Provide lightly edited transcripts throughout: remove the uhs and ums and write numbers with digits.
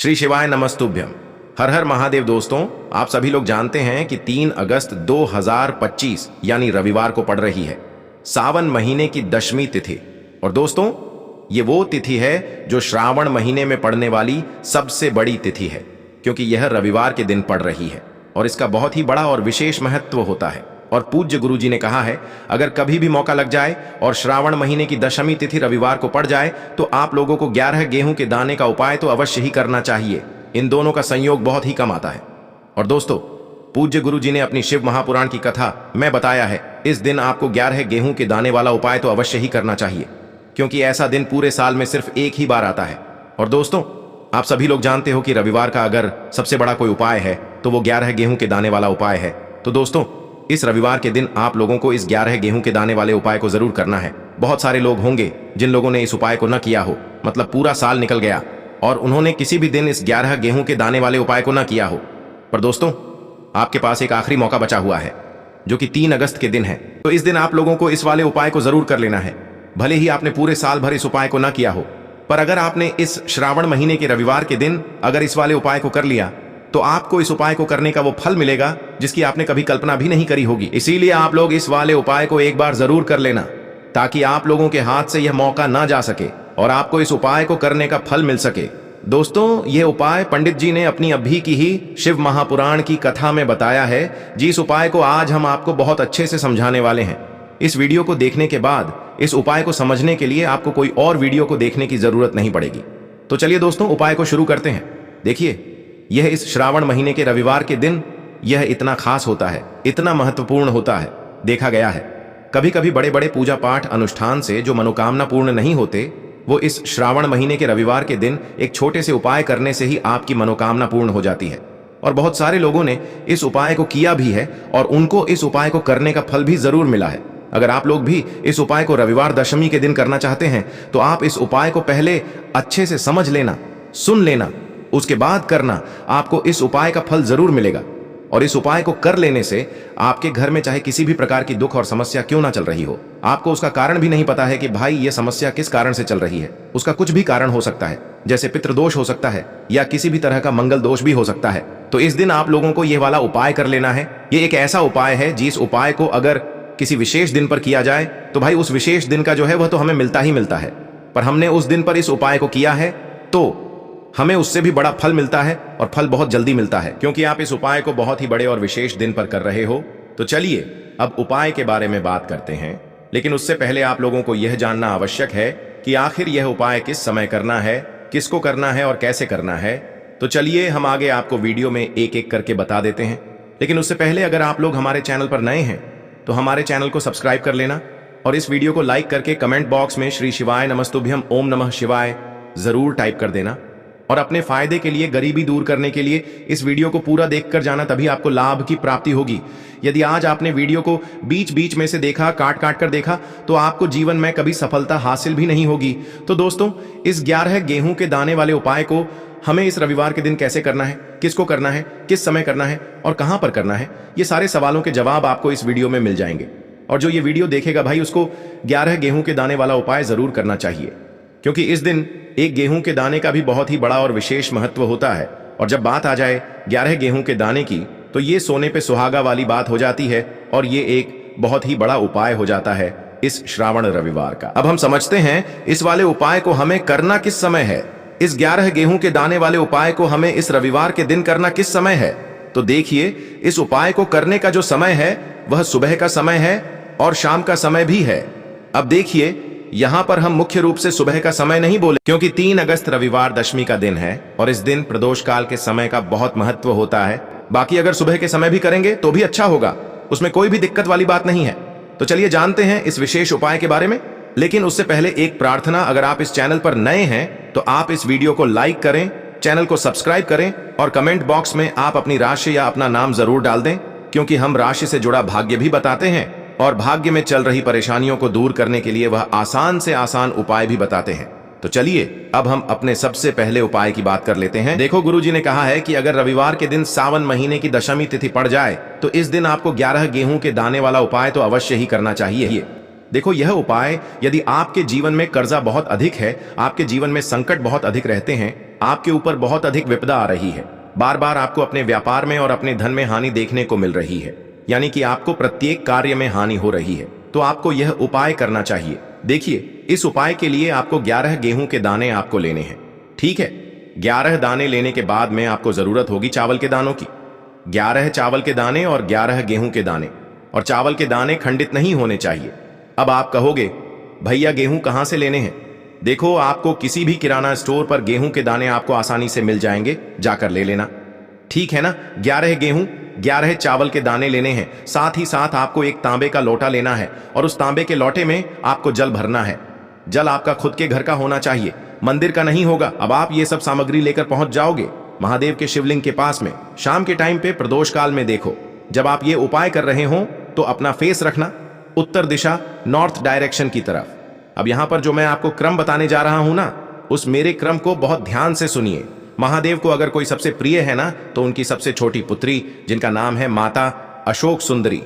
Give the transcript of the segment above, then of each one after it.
श्री शिवाय नमस्तुभ्यम। हर हर महादेव। दोस्तों, आप सभी लोग जानते हैं कि 3 अगस्त 2025 यानी रविवार को पड़ रही है सावन महीने की 10वीं तिथि। और दोस्तों, ये वो तिथि है जो श्रावण महीने में पड़ने वाली सबसे बड़ी तिथि है, क्योंकि यह रविवार के दिन पड़ रही है और इसका बहुत ही बड़ा और विशेष महत्व होता है। और पूज्य गुरु जी ने कहा है, अगर कभी भी मौका लग जाए और श्रावण महीने की 10वीं तिथि रविवार को पड़ जाए तो आप लोगों को 11 गेहूं के दाने का उपाय तो अवश्य ही करना चाहिए। इन दोनों का संयोग बहुत ही कम आता है। और दोस्तों, पूज्य गुरु जी ने अपनी शिव महापुराण की कथा में बताया है, इस दिन आपको 11 गेहूं के दाने वाला उपाय तो अवश्य ही करना चाहिए, क्योंकि ऐसा दिन पूरे साल में सिर्फ एक ही बार आता है। और दोस्तों, आप सभी लोग जानते हो कि रविवार का अगर सबसे बड़ा कोई उपाय है तो वो 11 गेहूं के दाने वाला उपाय है। तो दोस्तों, इस रविवार के दिन आप लोगों को इस 11 गेहूं के दाने वाले उपाय को जरूर करना है। बहुत सारे लोग होंगे जिन लोगों ने इस उपाय को न किया हो, मतलब पूरा साल निकल गया और उन्होंने किसी भी दिन इस 11 गेहूं के दाने वाले उपाय को न किया हो। पर दोस्तों, आपके पास एक आखिरी मौका बचा हुआ है, जो कि 3 अगस्त के दिन है। तो इस दिन आप लोगों को इस वाले उपाय को जरूर कर लेना है। भले ही आपने पूरे साल भर इस उपाय को न किया हो, पर अगर आपने इस श्रावण महीने के रविवार के दिन अगर इस वाले उपाय को कर लिया तो आपको इस उपाय को करने का वो फल मिलेगा जिसकी आपने कभी कल्पना भी नहीं करी होगी। इसीलिए आप लोग इस वाले उपाय को एक बार जरूर कर लेना, ताकि आप लोगों के हाथ से यह मौका ना जा सके और आपको इस उपाय को करने का फल मिल सके। दोस्तों, यह उपाय पंडित जी ने अपनी अभी की ही शिव महापुराण की कथा में बताया है, जिस उपाय को आज हम आपको बहुत अच्छे से समझाने वाले हैं। इस वीडियो को देखने के बाद इस उपाय को समझने के लिए आपको कोई और वीडियो को देखने की जरूरत नहीं पड़ेगी। तो चलिए दोस्तों, उपाय को शुरू करते हैं। देखिए, यह इस श्रावण महीने के रविवार के दिन यह इतना खास होता है, इतना महत्वपूर्ण होता है। देखा गया है कभी कभी बड़े बड़े पूजा पाठ अनुष्ठान से जो मनोकामना पूर्ण नहीं होते, वो इस श्रावण महीने के रविवार के दिन एक छोटे से उपाय करने से ही आपकी मनोकामना पूर्ण हो जाती है। और बहुत सारे लोगों ने इस उपाय को किया भी है और उनको इस उपाय को करने का फल भी जरूर मिला है। अगर आप लोग भी इस उपाय को रविवार दशमी के दिन करना चाहते हैं तो आप इस उपाय को पहले अच्छे से समझ लेना, सुन लेना, उसके बाद करना। आपको इस उपाय का फल जरूर मिलेगा। और इस उपाय को कर लेने से आपके घर में चाहे किसी भी प्रकार की दुख और समस्या क्यों ना चल रही हो, आपको उसका कारण भी नहीं पता है कि भाई ये समस्या किस कारण से चल रही है, उसका कुछ भी कारण हो सकता है, जैसे पितृदोष हो सकता है या किसी भी तरह का मंगल दोष भी हो सकता है। तो इस दिन आप लोगों को यह वाला उपाय कर लेना है। ये एक ऐसा उपाय है जिस उपाय को अगर किसी विशेष दिन पर किया जाए तो भाई उस विशेष दिन का जो है वह तो हमें मिलता ही मिलता है, पर हमने उस दिन पर इस उपाय को किया है तो हमें उससे भी बड़ा फल मिलता है और फल बहुत जल्दी मिलता है, क्योंकि आप इस उपाय को बहुत ही बड़े और विशेष दिन पर कर रहे हो। तो चलिए अब उपाय के बारे में बात करते हैं, लेकिन उससे पहले आप लोगों को यह जानना आवश्यक है कि आखिर यह उपाय किस समय करना है, किसको करना है और कैसे करना है। तो चलिए हम आगे आपको वीडियो में एक एक करके बता देते हैं। लेकिन उससे पहले अगर आप लोग हमारे चैनल पर नए हैं तो हमारे चैनल को सब्सक्राइब कर लेना और इस वीडियो को लाइक करके कमेंट बॉक्स में श्री शिवाय नमस्तुभ्यम ओम नमः शिवाय जरूर टाइप कर देना। और अपने फायदे के लिए, गरीबी दूर करने के लिए इस वीडियो को पूरा देखकर जाना, तभी आपको लाभ की प्राप्ति होगी। यदि आज आपने वीडियो को बीच बीच में से देखा, काट काट कर देखा, तो आपको जीवन में कभी सफलता हासिल भी नहीं होगी। तो दोस्तों, इस 11 गेहूं के दाने वाले उपाय को हमें इस रविवार के दिन कैसे करना है, किसको करना है, किस समय करना है और कहां पर करना है, ये सारे सवालों के जवाब आपको इस वीडियो में मिल जाएंगे। और जो ये वीडियो देखेगा भाई, उसको 11 गेहूं के दाने वाला उपाय जरूर करना चाहिए, क्योंकि इस दिन एक गेहूं के दाने का भी बहुत ही बड़ा और विशेष महत्व होता है। और जब बात आ जाए 11 गेहूं के दाने की, तो ये सोने पे सुहागा वाली बात हो जाती है और ये एक बहुत ही बड़ा उपाय हो जाता है इस श्रावण रविवार का। अब हम समझते हैं इस वाले उपाय को हमें करना किस समय है। इस 11 गेहूं के दाने वाले उपाय को हमें इस रविवार के दिन करना किस समय है। तो देखिए, इस उपाय को करने का जो समय है वह सुबह का समय है और शाम का समय भी है। अब देखिए, यहां पर हम मुख्य रूप से सुबह का समय नहीं बोले, क्योंकि 3 अगस्त रविवार दशमी का दिन है और इस दिन प्रदोष काल के समय का बहुत महत्व होता है। बाकी अगर सुबह के समय भी करेंगे तो भी अच्छा होगा, उसमें कोई भी दिक्कत वाली बात नहीं है। तो चलिए जानते हैं इस विशेष उपाय के बारे में। लेकिन उससे पहले एक प्रार्थना, अगर आप इस चैनल पर नए हैं तो आप इस वीडियो को लाइक करें, चैनल को सब्सक्राइब करें और कमेंट बॉक्स में आप अपनी राशि या अपना नाम जरूर डाल दें, क्योंकि हम राशि से जुड़ा भाग्य भी बताते हैं और भाग्य में चल रही परेशानियों को दूर करने के लिए वह आसान से आसान उपाय भी बताते हैं। तो चलिए अब हम अपने सबसे पहले उपाय की बात कर लेते हैं। देखो, गुरुजी ने कहा है कि अगर रविवार के दिन सावन महीने की 10वीं तिथि पड़ जाए तो इस दिन आपको 11 गेहूं के दाने वाला उपाय तो अवश्य ही करना चाहिए। देखो यह उपाय यदि आपके जीवन में कर्जा बहुत अधिक है, आपके जीवन में संकट बहुत अधिक रहते हैं, आपके ऊपर बहुत अधिक विपदा आ रही है, बार बार आपको अपने व्यापार में और अपने धन में हानि देखने को मिल रही है, यानी कि आपको प्रत्येक कार्य में हानि हो रही है, तो आपको यह उपाय करना चाहिए। देखिए, इस उपाय के लिए आपको 11 गेहूं के दाने आपको लेने हैं। ठीक है, 11 दाने लेने के बाद में आपको जरूरत होगी चावल के दानों की। 11 चावल के दाने और 11 गेहूं के दाने, और चावल के दाने खंडित नहीं होने चाहिए। अब आप कहोगे, भैया गेहूं कहां से लेने हैं? देखो, आपको किसी भी किराना स्टोर पर गेहूं के दाने आपको आसानी से मिल जाएंगे, जाकर ले लेना। ठीक है ना? 11 गेहूं 11 चावल के दाने लेने हैं। साथ ही साथ आपको एक तांबे का लोटा लेना है और उस तांबे के लोटे में आपको जल भरना है। जल आपका खुद के घर का होना चाहिए, मंदिर का नहीं होगा। अब आप ये सब सामग्री लेकर पहुंच जाओगे महादेव के शिवलिंग के पास में। शाम के टाइम पे प्रदोष काल में देखो, जब आप ये उपाय कर रहे हो तो अपना फेस रखना उत्तर दिशा, नॉर्थ डायरेक्शन की तरफ। अब यहां पर जो मैं आपको क्रम बताने जा रहा हूं ना, उस मेरे क्रम को बहुत ध्यान से सुनिए। महादेव को अगर कोई सबसे प्रिय है ना, तो उनकी सबसे छोटी पुत्री, जिनका नाम है माता अशोक सुंदरी।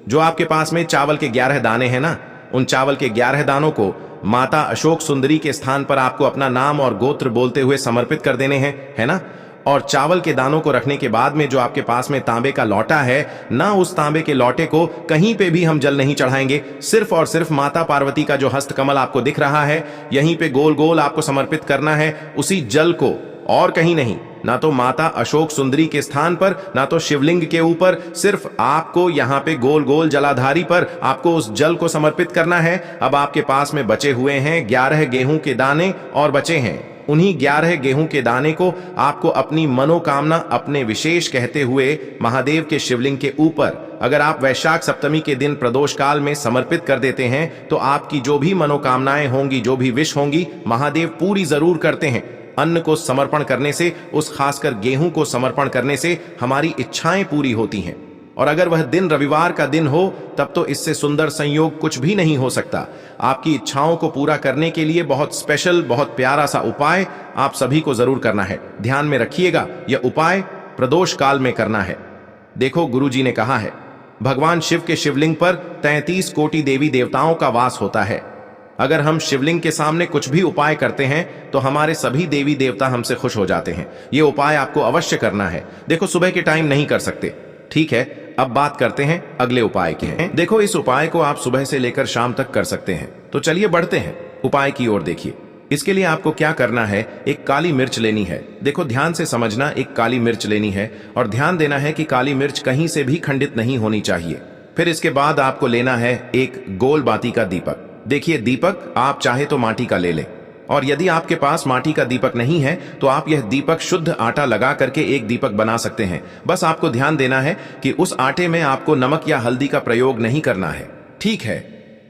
जो आपके पास में चावल के 11 दाने हैं ना, उन चावल के 11 दानों को माता अशोक सुंदरी के स्थान पर आपको अपना नाम और गोत्र बोलते हुए समर्पित कर देने हैं, है ना? और चावल के दानों को रखने के बाद में जो आपके पास में तांबे का लौटा है ना, उस तांबे के लौटे को कहीं पे भी हम जल नहीं चढ़ाएंगे। सिर्फ और सिर्फ माता पार्वती का जो हस्त कमल आपको दिख रहा है, यहीं पे गोल गोल आपको समर्पित करना है उसी जल को, और कहीं नहीं। ना तो माता अशोक सुंदरी के स्थान पर, ना तो शिवलिंग के ऊपर, सिर्फ आपको यहाँ पे गोल गोल जलाधारी पर आपको उस जल को समर्पित करना है। अब आपके पास में बचे हुए हैं 11 गेहूं के दाने और बचे हैं। उन्हीं 11 गेहूं के दाने को आपको अपनी मनोकामना अपने विशेष कहते हुए महादेव के शिवलिंग के ऊपर, अगर आप वैशाख सप्तमी के दिन प्रदोष काल में समर्पित कर देते हैं, तो आपकी जो भी मनोकामनाएं होंगी, जो भी विश होंगी, महादेव पूरी जरूर करते हैं। अन्न को समर्पण करने से, उस खासकर गेहूं को समर्पण करने से हमारी इच्छाएं पूरी होती हैं। और अगर वह दिन रविवार का दिन हो, तब तो इससे सुंदर संयोग कुछ भी नहीं हो सकता। आपकी इच्छाओं को पूरा करने के लिए बहुत स्पेशल, बहुत प्यारा सा उपाय आप सभी को जरूर करना है। ध्यान में रखिएगा, यह उपाय प्रदोष काल में करना है। देखो, गुरुजी ने कहा है, भगवान शिव के शिवलिंग पर 33 कोटि देवी देवताओं का वास होता है। अगर हम शिवलिंग के सामने कुछ भी उपाय करते हैं तो हमारे सभी देवी देवता हमसे खुश हो जाते हैं। ये उपाय आपको अवश्य करना है। देखो, सुबह के टाइम नहीं कर सकते, ठीक है? अब बात करते हैं अगले उपाय की है। देखो, इस उपाय को आप सुबह से लेकर शाम तक कर सकते हैं। तो चलिए बढ़ते हैं उपाय की ओर। देखिए, इसके लिए आपको क्या करना है, एक काली मिर्च लेनी है। देखो, ध्यान से समझना, एक काली मिर्च लेनी है और ध्यान देना है कि काली मिर्च कहीं से भी खंडित नहीं होनी चाहिए। फिर इसके बाद आपको लेना है एक गोल बाती का दीपक। देखिए, दीपक आप चाहे तो माटी का ले लें, और यदि आपके पास माटी का दीपक नहीं है तो आप यह दीपक शुद्ध आटा लगा करके एक दीपक बना सकते हैं। बस आपको ध्यान देना है कि उस आटे में आपको नमक या हल्दी का प्रयोग नहीं करना है, ठीक है?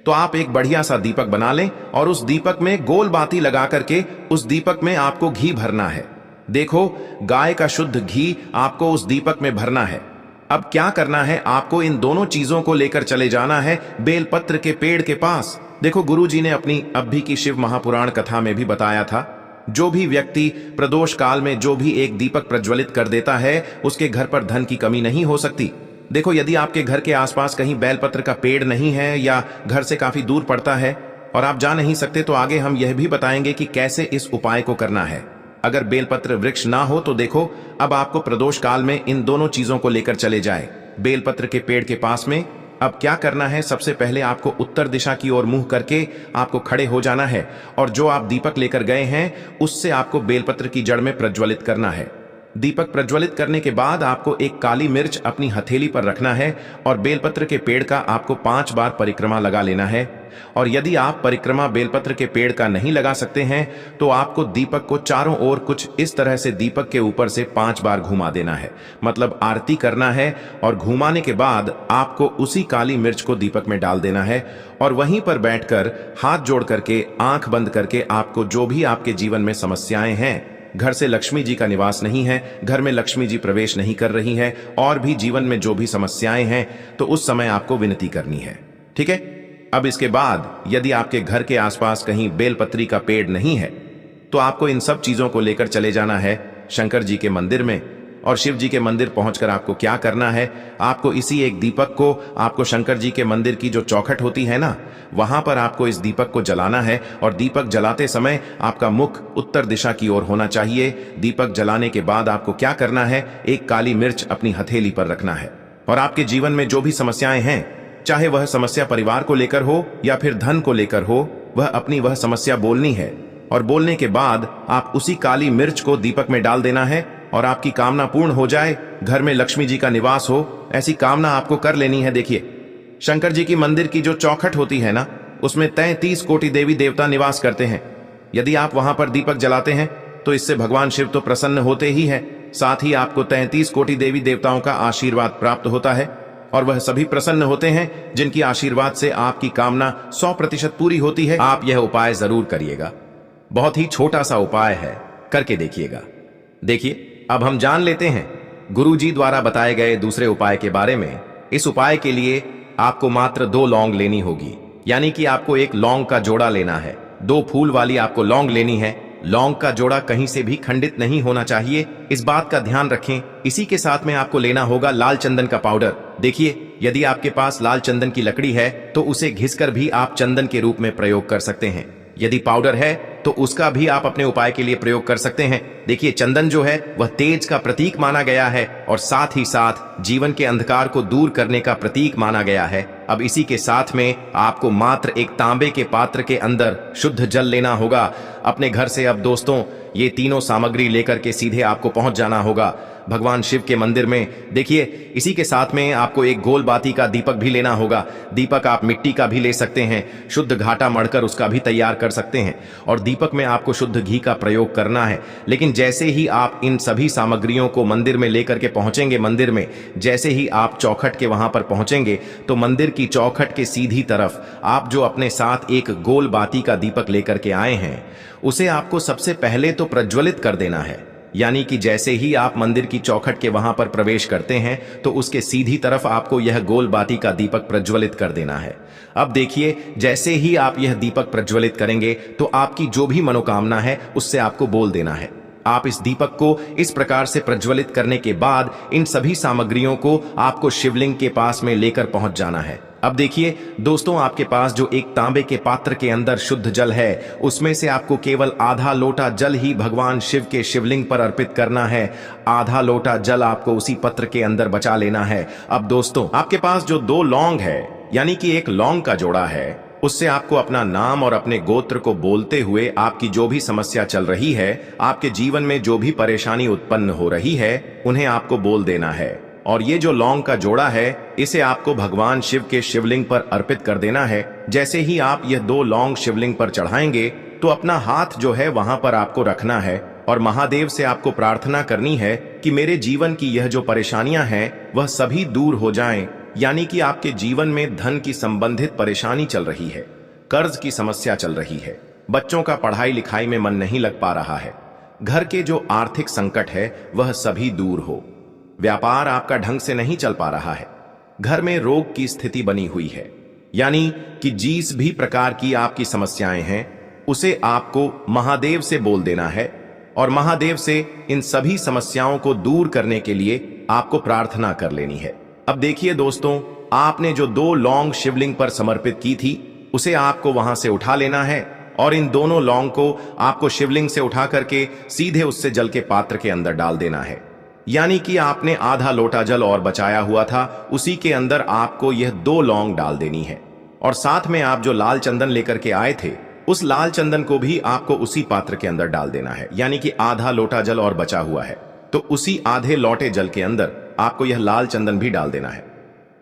तो आप एक बढ़िया सा दीपक बना लें और उस दीपक में गोल बाती लगा करके उस दीपक में आपको घी भरना है। देखो, गाय का शुद्ध घी आपको उस दीपक में भरना है। अब क्या करना है, आपको इन दोनों चीजों को लेकर चले जाना है बेलपत्र के पेड़ के पास। देखो, गुरुजी ने अपनी अभी की शिव महापुराण कथा में भी बताया था, जो भी व्यक्ति प्रदोष काल में जो भी एक दीपक प्रज्वलित कर देता है, उसके घर पर धन की कमी नहीं हो सकती। देखो, यदि आपके घर के आसपास कहीं बेलपत्र का पेड़ नहीं है या घर से काफी दूर पड़ता है और आप जा नहीं सकते, तो आगे हम यह भी बताएंगे कि कैसे इस उपाय को करना है। अगर बेलपत्र वृक्ष ना हो तो देखो, अब आपको प्रदोष काल में इन दोनों चीजों को लेकर चले जाए बेलपत्र के पेड़ के पास में। अब क्या करना है, सबसे पहले आपको उत्तर दिशा की ओर मुंह करके आपको खड़े हो जाना है और जो आप दीपक लेकर गए हैं उससे आपको बेलपत्र की जड़ में प्रज्वलित करना है। दीपक प्रज्वलित करने के बाद आपको एक काली मिर्च अपनी हथेली पर रखना है और बेलपत्र के पेड़ का आपको 5 बार परिक्रमा लगा लेना है। और यदि आप परिक्रमा बेलपत्र के पेड़ का नहीं लगा सकते हैं तो आपको दीपक को चारों ओर कुछ इस तरह से दीपक के ऊपर से 5 बार घुमा देना है, मतलब आरती करना है। और घुमाने के बाद आपको उसी काली मिर्च को दीपक में डाल देना है और वहीं पर बैठकर हाथ जोड़ करके आंख बंद करके आपको जो भी आपके जीवन में समस्याएं हैं, घर से लक्ष्मी जी का निवास नहीं है, घर में लक्ष्मी जी प्रवेश नहीं कर रही है, और भी जीवन में जो भी समस्याएं हैं, तो उस समय आपको विनती करनी है, ठीक है? अब इसके बाद यदि आपके घर के आसपास कहीं बेलपत्री का पेड़ नहीं है तो आपको इन सब चीजों को लेकर चले जाना है शंकर जी के मंदिर में और शिव जी के मंदिर पहुंचकर आपको क्या करना है, आपको इसी एक दीपक को आपको शंकर जी के मंदिर की जो चौखट होती है ना, वहां पर आपको इस दीपक को जलाना है। और दीपक जलाते समय आपका मुख उत्तर दिशा की ओर होना चाहिए। दीपक जलाने के बाद आपको क्या करना है, एक काली मिर्च अपनी हथेली पर रखना है। और आपके जीवन में जो भी समस्याएं हैं, चाहे वह समस्या परिवार को लेकर हो या फिर धन को लेकर हो, वह अपनी वह समस्या बोलनी है। और बोलने के बाद आप उसी काली मिर्च को दीपक में डाल देना है और आपकी कामना पूर्ण हो जाए, घर में लक्ष्मी जी का निवास हो, ऐसी कामना आपको कर लेनी है। देखिए, शंकर जी की मंदिर की जो चौखट होती है ना, उसमें 33 कोटि देवी देवता निवास करते हैं। यदि आप वहां पर दीपक जलाते हैं तो इससे भगवान शिव तो प्रसन्न होते ही है, साथ ही आपको 33 कोटि देवी देवताओं का आशीर्वाद प्राप्त होता है। और वह सभी प्रसन्न होते हैं जिनकी आशीर्वाद से आपकी कामना 100% पूरी होती है। आप यह उपाय जरूर करिएगा, बहुत ही छोटा सा उपाय है, करके देखिएगा। देखिए, अब हम जान लेते हैं गुरुजी द्वारा बताए गए दूसरे उपाय के बारे में। इस उपाय के लिए आपको मात्र 2 लौंग लेनी होगी, यानी कि आपको एक लौंग का जोड़ा लेना है। 2 फूल वाली आपको लौंग लेनी है। लौंग का जोड़ा कहीं से भी खंडित नहीं होना चाहिए, इस बात का ध्यान रखें। इसी के साथ में आपको लेना होगा लाल चंदन का पाउडर। देखिए, यदि आपके पास लाल चंदन की लकड़ी है तो उसे घिसकर भी आप चंदन के रूप में प्रयोग कर सकते हैं। यदि पाउडर है तो उसका भी आप अपने उपाय के लिए प्रयोग कर सकते हैं। देखिए, चंदन जो है वह तेज का प्रतीक माना गया है और साथ ही साथ जीवन के अंधकार को दूर करने का प्रतीक माना गया है। अब इसी के साथ में आपको मात्र एक तांबे के पात्र के अंदर शुद्ध जल लेना होगा अपने घर से। अब दोस्तों, ये तीनों सामग्री लेकर के सीधे आपको पहुंच जाना होगा भगवान शिव के मंदिर में। देखिए, इसी के साथ में आपको एक गोल बाती का दीपक भी लेना होगा। दीपक आप मिट्टी का भी ले सकते हैं, शुद्ध घाटा मढ़कर उसका भी तैयार कर सकते हैं। और दीपक में आपको शुद्ध घी का प्रयोग करना है। लेकिन जैसे ही आप इन सभी सामग्रियों को मंदिर में लेकर के पहुंचेंगे, मंदिर में जैसे ही आप चौखट के वहां पर पहुंचेंगे तो मंदिर की चौखट के सीधी तरफ आप जो अपने साथ एक गोल बाती का दीपक लेकर के आए हैं, उसे आपको सबसे पहले तो प्रज्वलित कर देना है। यानी कि जैसे ही आप मंदिर की चौखट के वहां पर प्रवेश करते हैं तो उसके सीधी तरफ आपको यह गोल बाती का दीपक प्रज्वलित कर देना है। अब देखिए, जैसे ही आप यह दीपक प्रज्वलित करेंगे तो आपकी जो भी मनोकामना है उससे आपको बोल देना है। आप इस दीपक को इस प्रकार से प्रज्वलित करने के बाद इन सभी सामग्रियों को आपको शिवलिंग के पास में लेकर पहुंच जाना है। अब देखिए दोस्तों, आपके पास जो एक तांबे के पात्र के अंदर शुद्ध जल है, उसमें से आपको केवल आधा लोटा जल ही भगवान शिव के शिवलिंग पर अर्पित करना है। आधा लोटा जल आपको उसी पत्र के अंदर बचा लेना है। अब दोस्तों, आपके पास जो 2 लौंग है, यानी कि एक लौंग का जोड़ा है, उससे आपको अपना नाम और अपने गोत्र को बोलते हुए आपकी जो भी समस्या चल रही है, आपके जीवन में जो भी परेशानी उत्पन्न हो रही है, उन्हें आपको बोल देना है। और ये जो लौंग का जोड़ा है, इसे आपको भगवान शिव के शिवलिंग पर अर्पित कर देना है। जैसे ही आप यह 2 लौंग शिवलिंग पर चढ़ाएंगे तो अपना हाथ जो है वहां पर आपको रखना है और महादेव से आपको प्रार्थना करनी है कि मेरे जीवन की यह जो परेशानियां हैं वह सभी दूर हो जाएं। यानी कि आपके जीवन में धन की संबंधित परेशानी चल रही है, कर्ज की समस्या चल रही है, बच्चों का पढ़ाई लिखाई में मन नहीं लग पा रहा है, घर के जो आर्थिक संकट है वह सभी दूर हो, व्यापार आपका ढंग से नहीं चल पा रहा है, घर में रोग की स्थिति बनी हुई है, यानी कि जिस भी प्रकार की आपकी समस्याएं हैं उसे आपको महादेव से बोल देना है और महादेव से इन सभी समस्याओं को दूर करने के लिए आपको प्रार्थना कर लेनी है। अब देखिए दोस्तों, आपने जो 2 लौंग शिवलिंग पर समर्पित की थी उसे आपको वहां से उठा लेना है और इन दोनों लौंग को आपको शिवलिंग से उठा करके सीधे उससे जल के पात्र के अंदर डाल देना है। यानी कि आपने आधा लोटा जल और बचाया हुआ था, उसी के अंदर आपको यह 2 लौंग डाल देनी है। और साथ में आप जो लाल चंदन लेकर के आए थे, उस लाल चंदन को भी आपको उसी पात्र के अंदर डाल देना है। यानी कि आधा लोटा जल और बचा हुआ है तो उसी आधे लोटे जल के अंदर आपको यह लाल चंदन भी डाल देना है।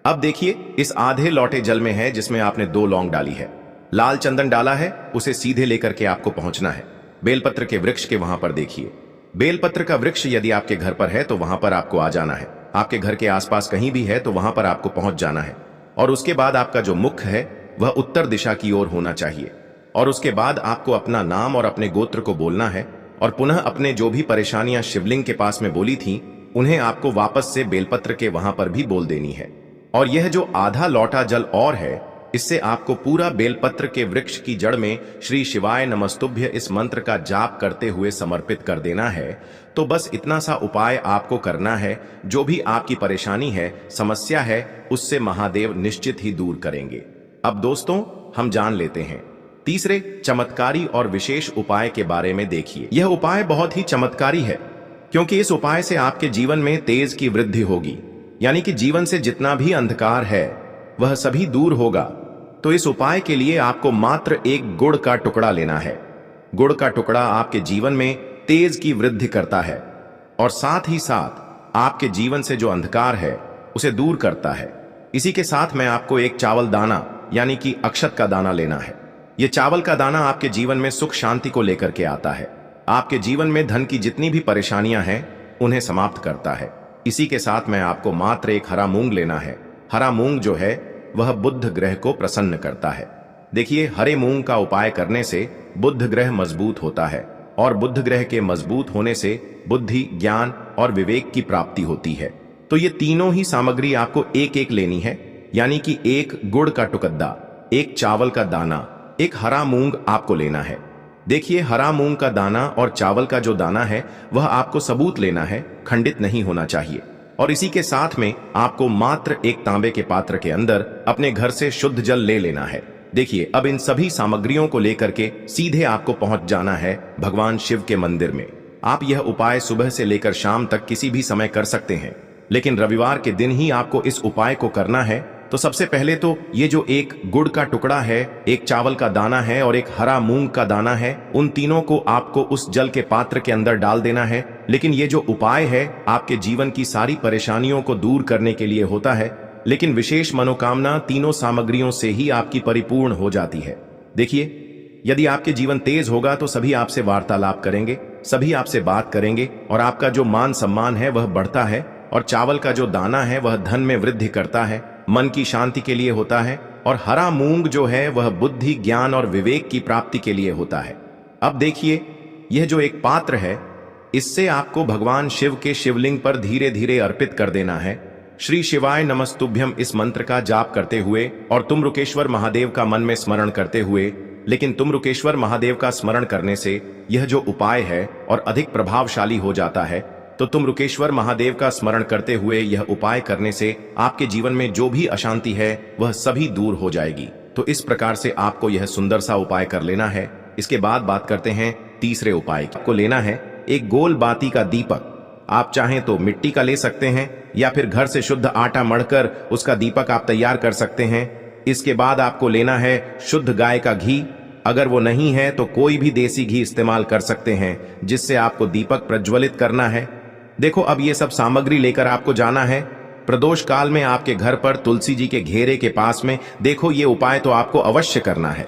अब देखिए, इस आधे लोटे जल में है जिसमें आपने 2 लौंग डाली है, लाल चंदन डाला है, उसे सीधे लेकर के आपको पहुंचना है बेलपत्र के वृक्ष के वहां पर। देखिए, बेलपत्र का वृक्ष यदि आपके घर पर है तो वहां पर आपको आ जाना है। आपके घर के आसपास कहीं भी है तो वहां पर आपको पहुंच जाना है। और उसके बाद आपका जो मुख है वह उत्तर दिशा की ओर होना चाहिए। और उसके बाद आपको अपना नाम और अपने गोत्र को बोलना है और पुनः अपने जो भी परेशानियां शिवलिंग के पास में बोली थी उन्हें आपको वापस से बेलपत्र के वहां पर भी बोल देनी है। और यह जो आधा लौटा जल और है, इससे आपको पूरा बेलपत्र के वृक्ष की जड़ में श्री शिवाय नमस्तुभ्य इस मंत्र का जाप करते हुए समर्पित कर देना है। तो बस इतना सा उपाय आपको करना है। जो भी आपकी परेशानी है, समस्या है, उससे महादेव निश्चित ही दूर करेंगे। अब दोस्तों, हम जान लेते हैं तीसरे चमत्कारी और विशेष उपाय के बारे में। देखिए, यह उपाय बहुत ही चमत्कारी है, क्योंकि इस उपाय से आपके जीवन में तेज की वृद्धि होगी, यानी कि जीवन से जितना भी अंधकार है वह सभी दूर होगा। तो इस उपाय के लिए आपको मात्र एक गुड़ का टुकड़ा लेना है। गुड़ का टुकड़ा आपके जीवन में तेज की वृद्धि करता है और साथ ही साथ आपके जीवन से जो अंधकार है उसे दूर करता है। इसी के साथ में आपको एक चावल दाना यानी कि अक्षत का दाना लेना है। यह चावल का दाना आपके जीवन में सुख शांति को लेकर के आता है। आपके जीवन में धन की जितनी भी परेशानियां हैं उन्हें समाप्त करता है। इसी के साथ में आपको मात्र एक हरा मूंग लेना है। हरा मूंग जो है वह बुध ग्रह को प्रसन्न करता है। देखिए, हरे मूंग का उपाय करने से बुध ग्रह मजबूत होता है और बुध ग्रह के मजबूत होने से बुद्धि, ज्ञान और विवेक की प्राप्ति होती है। तो ये तीनों ही सामग्री आपको एक एक लेनी है, यानी कि एक गुड़ का टुकड़ा, एक चावल का दाना, एक हरा मूंग आपको लेना है। देखिए, हरा मूंग का दाना और चावल का जो दाना है वह आपको सबूत लेना है, खंडित नहीं होना चाहिए। और इसी के साथ में आपको मात्र एक तांबे के पात्र के अंदर अपने घर से शुद्ध जल ले लेना है। देखिए, अब इन सभी सामग्रियों को लेकर के सीधे आपको पहुंच जाना है भगवान शिव के मंदिर में। आप यह उपाय सुबह से लेकर शाम तक किसी भी समय कर सकते हैं, लेकिन रविवार के दिन ही आपको इस उपाय को करना है। तो सबसे पहले तो ये जो एक गुड़ का टुकड़ा है, एक चावल का दाना है और एक हरा मूंग का दाना है, उन तीनों को आपको उस जल के पात्र के अंदर डाल देना है। लेकिन ये जो उपाय है आपके जीवन की सारी परेशानियों को दूर करने के लिए होता है, लेकिन विशेष मनोकामना तीनों सामग्रियों से ही आपकी परिपूर्ण हो जाती है। देखिए, यदि आपके जीवन तेज होगा तो सभी आपसे वार्तालाप करेंगे, सभी आपसे बात करेंगे और आपका जो मान सम्मान है वह बढ़ता है। और चावल का जो दाना है वह धन में वृद्धि करता है, मन की शांति के लिए होता है। और हरा मूंग जो है वह बुद्धि, ज्ञान और विवेक की प्राप्ति के लिए होता है। अब देखिए, यह जो एक पात्र है इससे आपको भगवान शिव के शिवलिंग पर धीरे धीरे अर्पित कर देना है। श्री शिवाय नमस्तुभ्यम इस मंत्र का जाप करते हुए और तुमरुकेश्वर महादेव का मन में स्मरण करते हुए। लेकिन तुमरुकेश्वर महादेव का स्मरण करने से यह जो उपाय है और अधिक प्रभावशाली हो जाता है। तो तुमरुकेश्वर महादेव का स्मरण करते हुए यह उपाय करने से आपके जीवन में जो भी अशांति है वह सभी दूर हो जाएगी। तो इस प्रकार से आपको यह सुंदर सा उपाय कर लेना है। इसके बाद बात करते हैं तीसरे उपाय की। आपको लेना है एक गोल बाती का दीपक। आप चाहें तो मिट्टी का ले सकते हैं या फिर घर से शुद्ध आटा मढ़कर उसका दीपक आप तैयार कर सकते हैं। इसके बाद आपको लेना है शुद्ध गाय का घी। अगर वो नहीं है तो कोई भी देसी घी इस्तेमाल कर सकते हैं, जिससे आपको दीपक प्रज्वलित करना है। देखो, अब ये सब सामग्री लेकर आपको जाना है प्रदोष काल में आपके घर पर तुलसी जी के घेरे के पास में। देखो, ये उपाय तो आपको अवश्य करना है।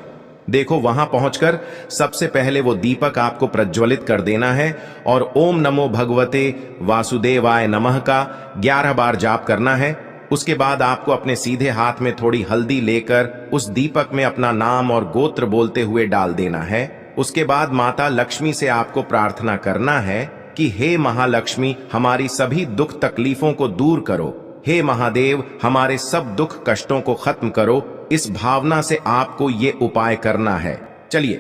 देखो, वहां पहुंचकर सबसे पहले वो दीपक आपको प्रज्वलित कर देना है और ओम नमो भगवते वासुदेवाय नमः का 11 बार जाप करना है। उसके बाद आपको अपने सीधे हाथ में थोड़ी हल्दी लेकर उस दीपक में अपना नाम और गोत्र बोलते हुए डाल देना है। उसके बाद माता लक्ष्मी से आपको प्रार्थना करना है कि हे महालक्ष्मी, हमारी सभी दुख तकलीफों को दूर करो। हे महादेव, हमारे सब दुख कष्टों को खत्म करो। इस भावना से आपको ये उपाय करना है। चलिए,